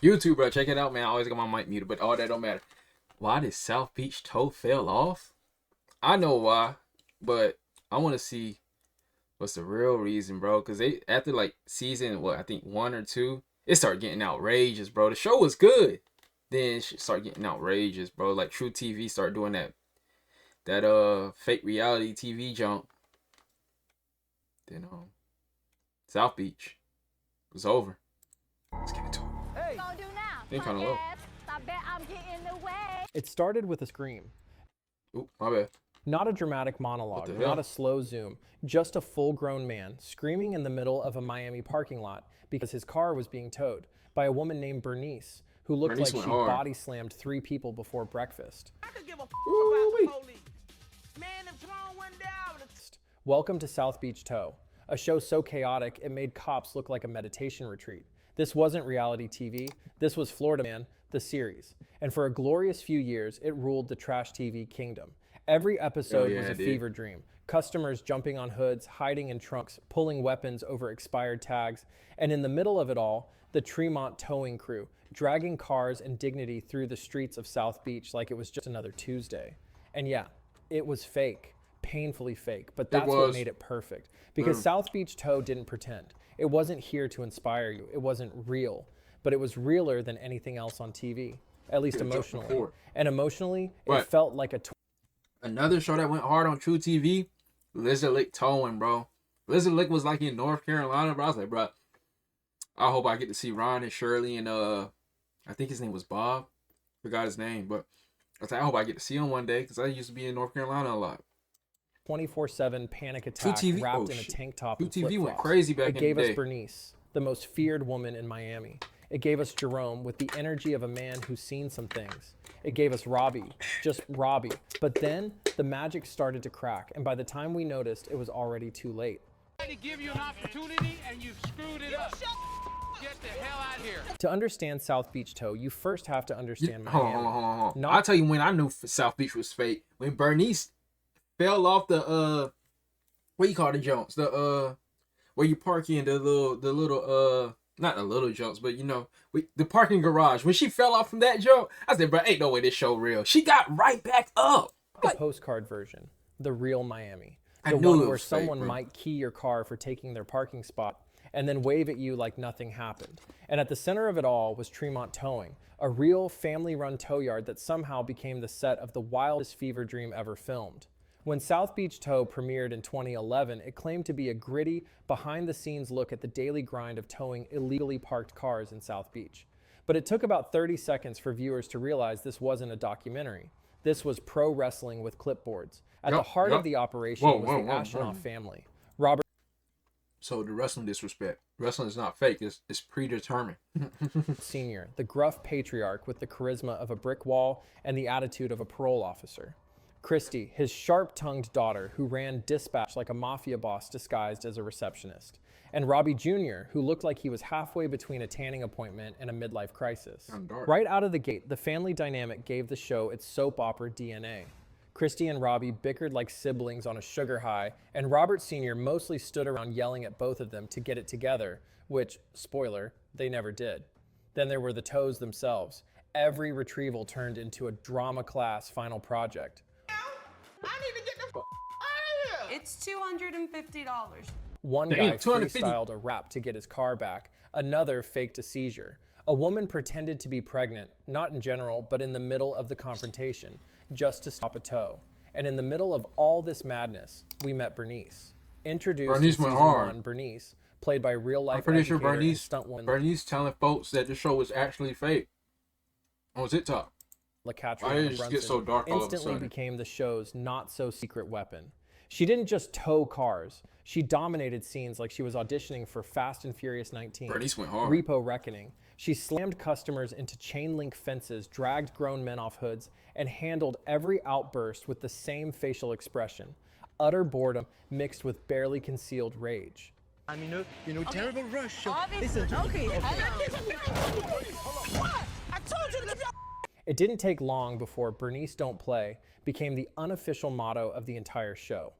YouTube, bro. Check it out, man. I always got my mic muted, but all that don't matter. Why did South Beach Tow fell off? I know why, but I want to see what's the real reason, bro. Because they, after like season, what, I think 1 or 2, it started getting outrageous, bro. The show was good. Then it started getting outrageous, bro. Like True TV started doing that fake reality TV jump. Then South Beach was over. Let's get into it. Hey. They kind of low. I bet I'm getting the way. It started with a scream. Oop, my bad. Not a dramatic monologue, not a slow zoom, just a full-grown man screaming in the middle of a Miami parking lot because his car was being towed by a woman named Bernice, who looked like she body slammed 3 people before breakfast. I could give a about the police. Man, if Tyrone went down. Welcome to South Beach Tow, a show so chaotic it made cops look like a meditation retreat. This wasn't reality TV, this was Florida Man, the series. And for a glorious few years, it ruled the trash TV kingdom. Every episode was a fever dream. Customers jumping on hoods, hiding in trunks, pulling weapons over expired tags. And in the middle of it all, the Tremont towing crew, dragging cars and dignity through the streets of South Beach like it was just another Tuesday. And yeah, it was fake, painfully fake, but that's what made it perfect. Because South Beach Tow didn't pretend. It wasn't here to inspire you. It wasn't real, but it was realer than anything else on TV, at least emotionally. And emotionally, it felt like another show that went hard on True TV, Lizard Lick Towing, bro. Lizard Lick was like in North Carolina, bro. I was like, bro, I hope I get to see Ron and Shirley and I think his name was Bob. Forgot his name, but I was like, I hope I get to see him one day because I used to be in North Carolina a lot. 24/7 panic attack wrapped in a tank top and TV went crazy back in the day. It gave us Bernice, the most feared woman in Miami. It gave us Jerome with the energy of a man who's seen some things. It gave us Robbie, just Robbie. But then the magic started to crack, and by the time we noticed, it was already too late. To give you an opportunity and you've screwed it up. Get the hell out of here. To understand South Beach Tow, you first have to understand Miami. Hold on. I'll tell you when I knew South Beach was fake. When Bernice fell off the what you call the jumps? The where you park in the little not the little jumps, but you know, the parking garage. When she fell off from that jump, I said, bro, ain't no way this show real. She got right back up. The postcard version, the real Miami. The one where someone might key your car for taking their parking spot and then wave at you like nothing happened. And at the center of it all was Tremont Towing, a real family-run tow yard that somehow became the set of the wildest fever dream ever filmed. When South Beach Tow premiered in 2011, it claimed to be a gritty, behind-the-scenes look at the daily grind of towing illegally parked cars in South Beach. But it took about 30 seconds for viewers to realize this wasn't a documentary. This was pro wrestling with clipboards. At the heart of the operation was the Ashenoff family. So the wrestling disrespect. Wrestling is not fake. It's predetermined. Sr., the gruff patriarch with the charisma of a brick wall and the attitude of a parole officer. Christy, his sharp-tongued daughter, who ran dispatch like a mafia boss disguised as a receptionist. And Robbie Jr., who looked like he was halfway between a tanning appointment and a midlife crisis. Right out of the gate, the family dynamic gave the show its soap opera DNA. Christy and Robbie bickered like siblings on a sugar high, and Robert Sr. mostly stood around yelling at both of them to get it together, which, spoiler, they never did. Then there were the Tows themselves. Every retrieval turned into a drama class final project. I need to get the out of here. It's $250. One guy freestyled a rap to get his car back. Another faked a seizure. A woman pretended to be pregnant, not in general, but in the middle of the confrontation, just to stop a tow. And in the middle of all this madness, we met Bernice. Introduced in season 1, Bernice, played by real-life stuntwoman Bernice telling folks that the show was actually fake on TikTok. Brunson so dark instantly became the show's not-so-secret weapon. She didn't just tow cars. She dominated scenes like she was auditioning for Fast and Furious 19, Bernice went hard. Repo Reckoning. She slammed customers into chain-link fences, dragged grown men off hoods, and handled every outburst with the same facial expression, utter boredom mixed with barely concealed rage. I'm in a terrible rush. Obviously, okay. I told you to keep your It didn't take long before Bernice Don't Play became the unofficial motto of the entire show.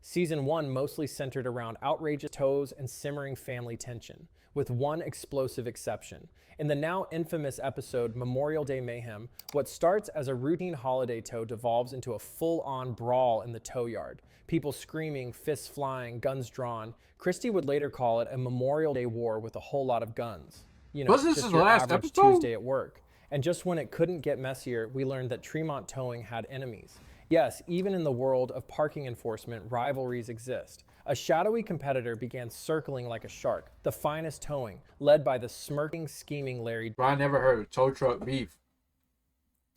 Season 1 mostly centered around outrageous tows and simmering family tension, with one explosive exception. In the now infamous episode Memorial Day Mayhem, what starts as a routine holiday tow devolves into a full-on brawl in the tow yard. People screaming, fists flying, guns drawn. Christie would later call it a Memorial Day war with a whole lot of guns. You know, Was this just his your last average episode? Tuesday at work. And just when it couldn't get messier, we learned that Tremont Towing had enemies. Yes, even in the world of parking enforcement, rivalries exist. A shadowy competitor began circling like a shark, the finest towing, led by the smirking, scheming Larry. Bro, I never heard of tow truck beef.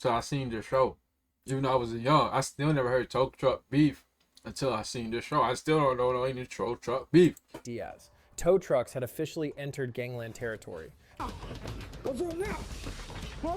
So I seen this show. Even though I was young, I still never heard tow truck beef until I seen this show. I still don't know any tow truck beef. Diaz. Tow trucks had officially entered gangland territory. What's on now? Huh?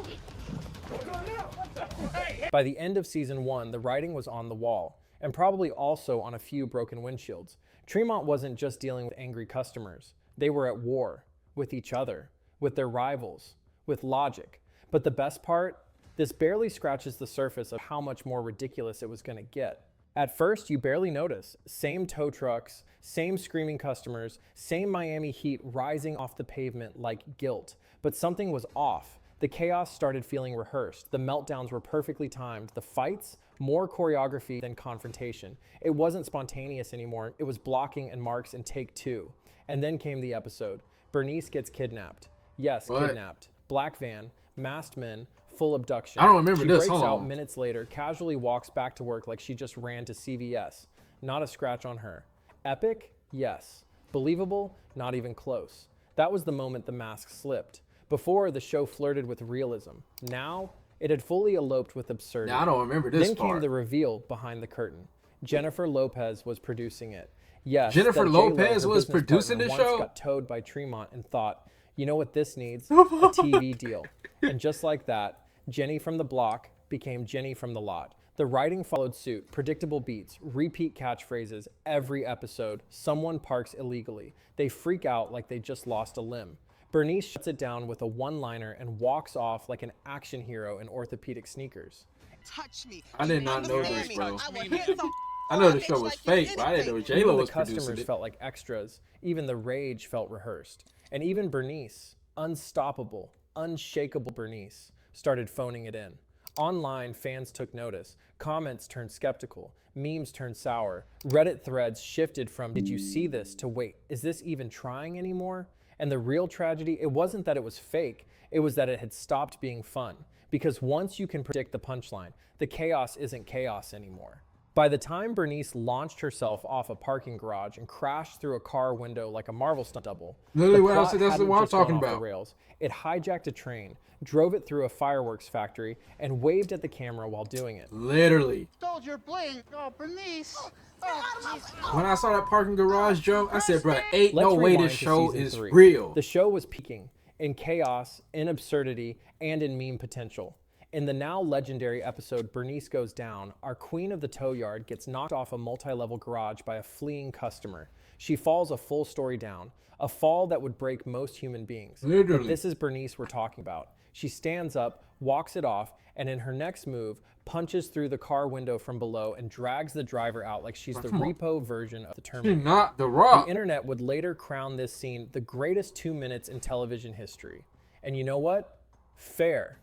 What's on now? By the end of season 1, the writing was on the wall, and probably also on a few broken windshields. Tremont wasn't just dealing with angry customers. They were at war with each other, with their rivals, with logic. But the best part, this barely scratches the surface of how much more ridiculous it was going to get. At first, you barely notice. Same tow trucks, same screaming customers, same Miami heat rising off the pavement like guilt. But something was off. The chaos started feeling rehearsed. The meltdowns were perfectly timed. The fights, more choreography than confrontation. It wasn't spontaneous anymore. It was blocking and marks in take 2. And then came the episode. Bernice gets kidnapped. Yes, What? kidnapped. Black van, masked men, full abduction. I don't remember She this. breaks Hold out on. minutes later, casually walks back to work like she just ran to CVS. Not a scratch on her. Epic? Yes. Believable? Not even close. That was the moment the mask slipped. Before, the show flirted with realism. Now, it had fully eloped with absurdity. Now I don't remember this Then came part. the reveal behind the curtain. Jennifer Lopez was producing it. Yes, Jennifer that J-Lo, Lopez her was business producing partner, this once show? got towed by Tremont and thought, you know what this needs? A TV deal. And just like that, Jenny from the block became Jenny from the lot. The writing followed suit, predictable beats, repeat catchphrases. Every episode, someone parks illegally. They freak out like they just lost a limb. Bernice shuts it down with a one-liner and walks off like an action hero in orthopedic sneakers. Touch me. I did not know this, Me. bro. I will hit some I know the bitch show was like you fake, but I didn't know anything. J-Lo Even the was producing customers it. felt like extras. Even the rage felt rehearsed. And even Bernice, unstoppable, unshakable Bernice, started phoning it in. Online, fans took notice. Comments turned skeptical. Memes turned sour. Reddit threads shifted from, did you see this, to wait, is this even trying anymore? And the real tragedy, it wasn't that it was fake. It was that it had stopped being fun. Because once you can predict the punchline, the chaos isn't chaos anymore. By the time Bernice launched herself off a parking garage and crashed through a car window like a Marvel stunt double, Literally the what I plot said, that's hadn't what I'm just gone talking off the about. rails. It hijacked a train, drove it through a fireworks factory, and waved at the camera while doing it. Literally. Stole your bling. Oh, Bernice. Oh, jeez. When I saw that parking garage, Joe, I said, bro, ain't Let's no way rewind this to show season is 3. real. The show was peaking in chaos, in absurdity, and in meme potential. In the now legendary episode Bernice Goes Down, our queen of the tow yard gets knocked off a multi-level garage by a fleeing customer. She falls a full story down, a fall that would break most human beings. Literally. But this is Bernice we're talking about. She stands up, walks it off, and in her next move, punches through the car window from below and drags the driver out like she's the repo version of the She's Terminator. not the Rock. The internet would later crown this scene the greatest 2 minutes in television history. And you know what? Fair.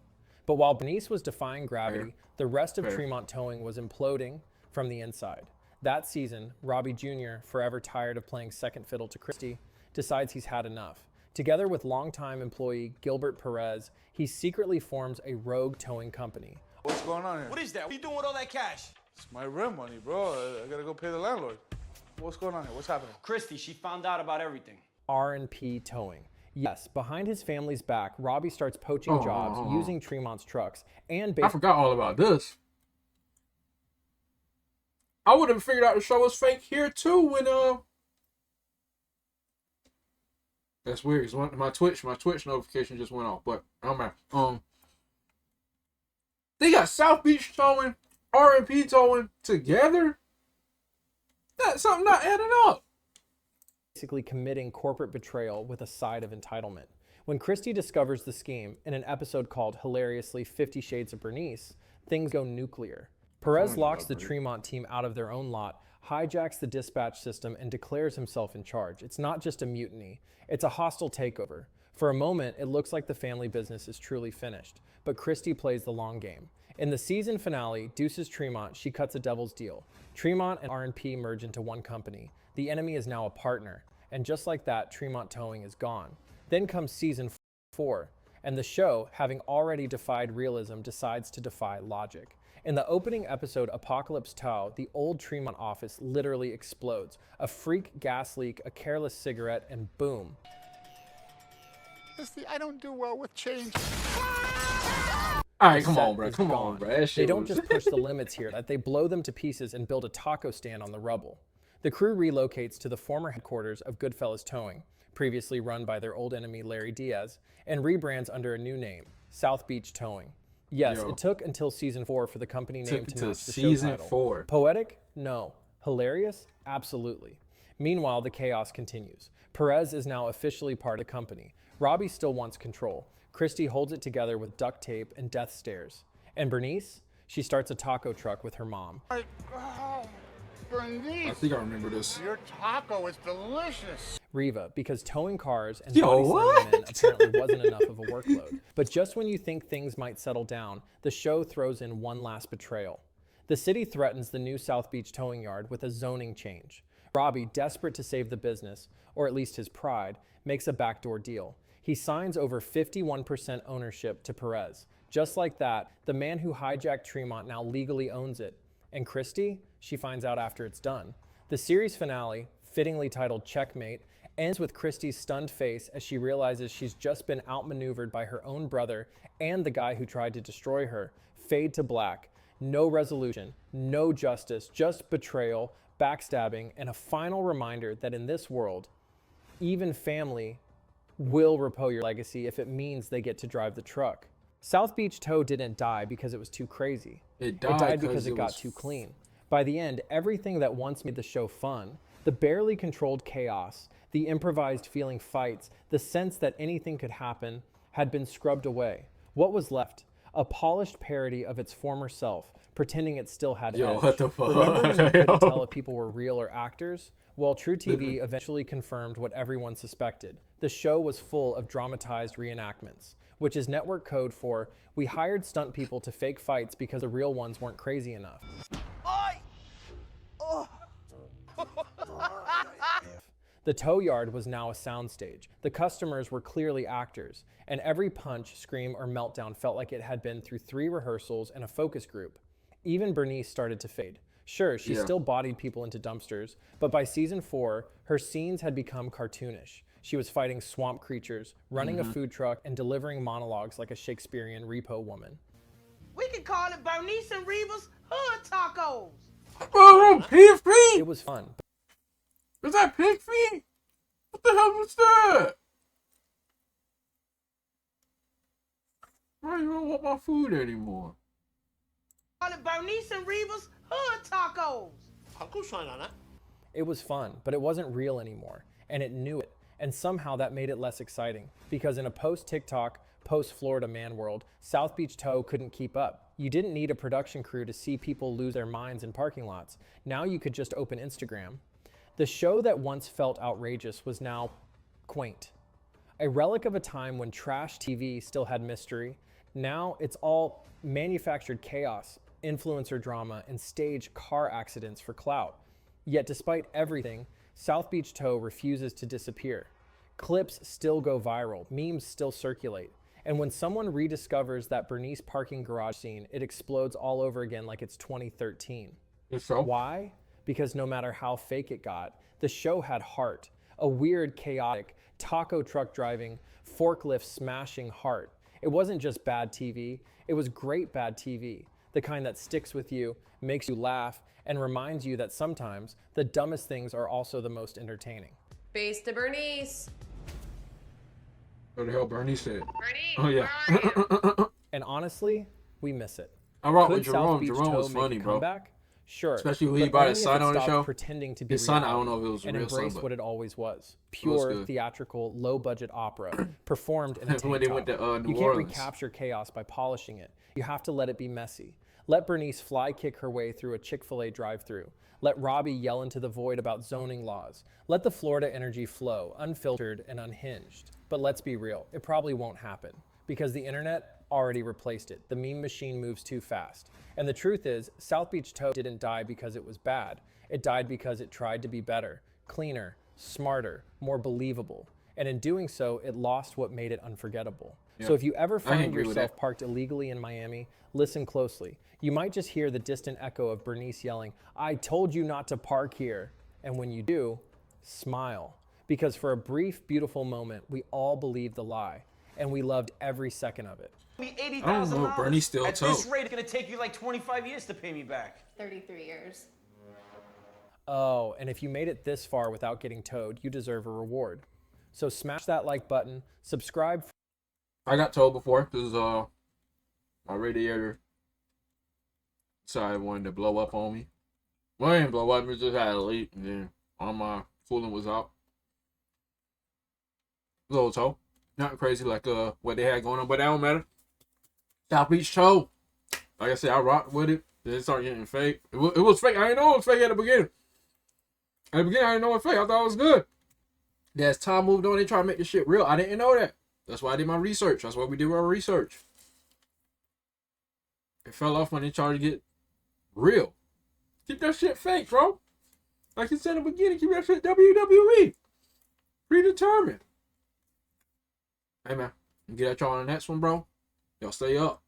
But while Bernice was defying gravity, the rest of Fair. Tremont Towing was imploding from the inside. That season, Robbie Jr., forever tired of playing second fiddle to Christie, decides he's had enough. Together with longtime employee Gilbert Perez, he secretly forms a rogue towing company. What's going on here? What is that? What are you doing with all that cash? It's my rent money, bro. I gotta go pay the landlord. What's going on here? What's happening? Christy, she found out about everything. R&P Towing. Yes, behind his family's back, Robbie starts poaching jobs using Tremont's trucks and I forgot all about this. I would have figured out the show was fake here too when that's weird. 'Cause my Twitch notification just went off. But I'm at they got South Beach Towing, R&P Towing together. That's something not adding up. basically committing corporate betrayal with a side of entitlement. When Christie discovers the scheme in an episode called hilariously 50 Shades of Bernice, things go nuclear. Perez locks the Tremont team out of their own lot, hijacks the dispatch system and declares himself in charge. It's not just a mutiny, it's a hostile takeover. For a moment, it looks like the family business is truly finished, but Christy plays the long game. In the season finale, Deuces Tremont, she cuts a devil's deal. Tremont and R&P merge into one company. The enemy is now a partner. And just like that, Tremont Towing is gone. Then comes season 4, and the show, having already defied realism, decides to defy logic. In the opening episode, Apocalypse Tow, the old Tremont office literally explodes. A freak gas leak, a careless cigarette, and boom. I don't do well with change. All right, come Set on, bro. is Come gone. on, bro. That They shit don't was- just push the limits here, that they blow them to pieces and build a taco stand on the rubble. The crew relocates to the former headquarters of Goodfellas Towing, previously run by their old enemy Larry Diaz, and rebrands under a new name, South Beach Towing. Yes, Yo. It took until season 4 for the company name to to match the show season title. 4. Poetic? No. Hilarious? Absolutely. Meanwhile, the chaos continues. Perez is now officially part of the company. Robbie still wants control. Christy holds it together with duct tape and death stares. And Bernice? She starts a taco truck with her mom. Bernice, I think I remember this. your taco is delicious. Riva, because towing cars and Yo, body slamming men what? apparently wasn't enough of a workload. But just when you think things might settle down, the show throws in one last betrayal. The city threatens the new South Beach towing yard with a zoning change. Robbie, desperate to save the business, or at least his pride, makes a backdoor deal. He signs over 51% ownership to Perez. Just like that, the man who hijacked Tremont now legally owns it. And Christy, she finds out after it's done. The series finale, fittingly titled Checkmate, ends with Christy's stunned face as she realizes she's just been outmaneuvered by her own brother and the guy who tried to destroy her. Fade to black. No resolution, no justice, just betrayal, backstabbing, and a final reminder that in this world, even family will repo your legacy if it means they get to drive the truck. South Beach Tow didn't die because it was too crazy. It died died because 'cause it it got was too clean. By the end, everything that once made the show fun, the barely controlled chaos, the improvised feeling fights, the sense that anything could happen, had been scrubbed away. What was left? A polished parody of its former self, pretending it still had Yo, edge. what the fuck? Remember when you couldn't Yo. tell if people were real or actors? Well, True TV eventually confirmed what everyone suspected. The show was full of dramatized reenactments, which is network code for, we hired stunt people to fake fights because the real ones weren't crazy enough. The tow yard was now a soundstage. The customers were clearly actors, and every punch, scream, or meltdown felt like it had been through 3 rehearsals and a focus group. Even Bernice started to fade. Sure, she still bodied people into dumpsters, but by season 4, her scenes had become cartoonish. She was fighting swamp creatures, running a food truck, and delivering monologues like a Shakespearean repo woman. We can call it Bernice and Reva's Hood Tacos. Bro, pig feet! It was fun. Is that pig feet? What the hell was that? Bro, you don't want my food anymore. Call it Bernice and Reva's Hood Tacos. It was fun, but it wasn't real anymore, and it knew it. And somehow that made it less exciting, because in a post-TikTok, post-Florida man world, South Beach Tow couldn't keep up. You didn't need a production crew to see people lose their minds in parking lots. Now you could just open Instagram. The show that once felt outrageous was now quaint. A relic of a time when trash TV still had mystery. Now it's all manufactured chaos, influencer drama, and staged car accidents for clout. Yet despite everything, South Beach Tow refuses to disappear. Clips still go viral, memes still circulate. And when someone rediscovers that Bernice parking garage scene, it explodes all over again like it's 2013. So? Why? Because no matter how fake it got, the show had heart. A weird, chaotic, taco truck driving, forklift smashing heart. It wasn't just bad TV, it was great bad TV. The kind that sticks with you, makes you laugh, and reminds you that sometimes the dumbest things are also the most entertaining. Base to Bernice. What the hell Bernie said? Bernice, Oh, yeah. where are you? And honestly, we miss it. I rock with Could South Jerome. Beach Jerome Tow was make funny, a bro. comeback? Sure. Especially when he but brought only his if son it on the stopped show. pretending to be His son, I reality don't know if it was a and real son, embrace but what it always was. was Pure, good. theatrical, low-budget opera, performed in a When tank they top. went to, New You can't Orleans. recapture chaos by polishing it. You have to let it be messy. Let Bernice fly kick her way through a Chick-fil-A drive-thru. Let Robbie yell into the void about zoning laws. Let the Florida energy flow, unfiltered and unhinged. But let's be real, it probably won't happen because the internet already replaced it. The meme machine moves too fast. And the truth is, South Beach Tow didn't die because it was bad. It died because it tried to be better, cleaner, smarter, more believable. And in doing so, it lost what made it unforgettable. Yeah. So if you ever I find agree with yourself that. parked illegally in Miami, listen closely. You might just hear the distant echo of Bernice yelling, "I told you not to park here." And when you do, smile. Because for a brief, beautiful moment, we all believed the lie, and we loved every second of it. $80,000. I don't know if Bernie's still At tow. this rate, it's gonna take you like 25 years to pay me back. 33 years. Oh, and if you made it this far without getting towed, you deserve a reward. So smash that like button, subscribe. I got told before because my radiator decided it wanted to blow up on me. Well, it didn't blow up, it just had a leak, and then all my coolant was out. Little tow. Nothing crazy like what they had going on, but that don't matter. South Beach Tow. Like I said, I rocked with it. Then it started getting fake. It was fake. I didn't know it was fake at the beginning. At the beginning, I didn't know it was fake. I thought it was good. Then as time moved on, they tried to make this shit real. I didn't know that. That's why I did my research. That's why we did our research. It fell off when they tried to get real. Keep that shit fake, bro. Like you said in the beginning, keep that shit WWE. Predetermined. Hey, man. Get at y'all on the next one, bro. Y'all stay up.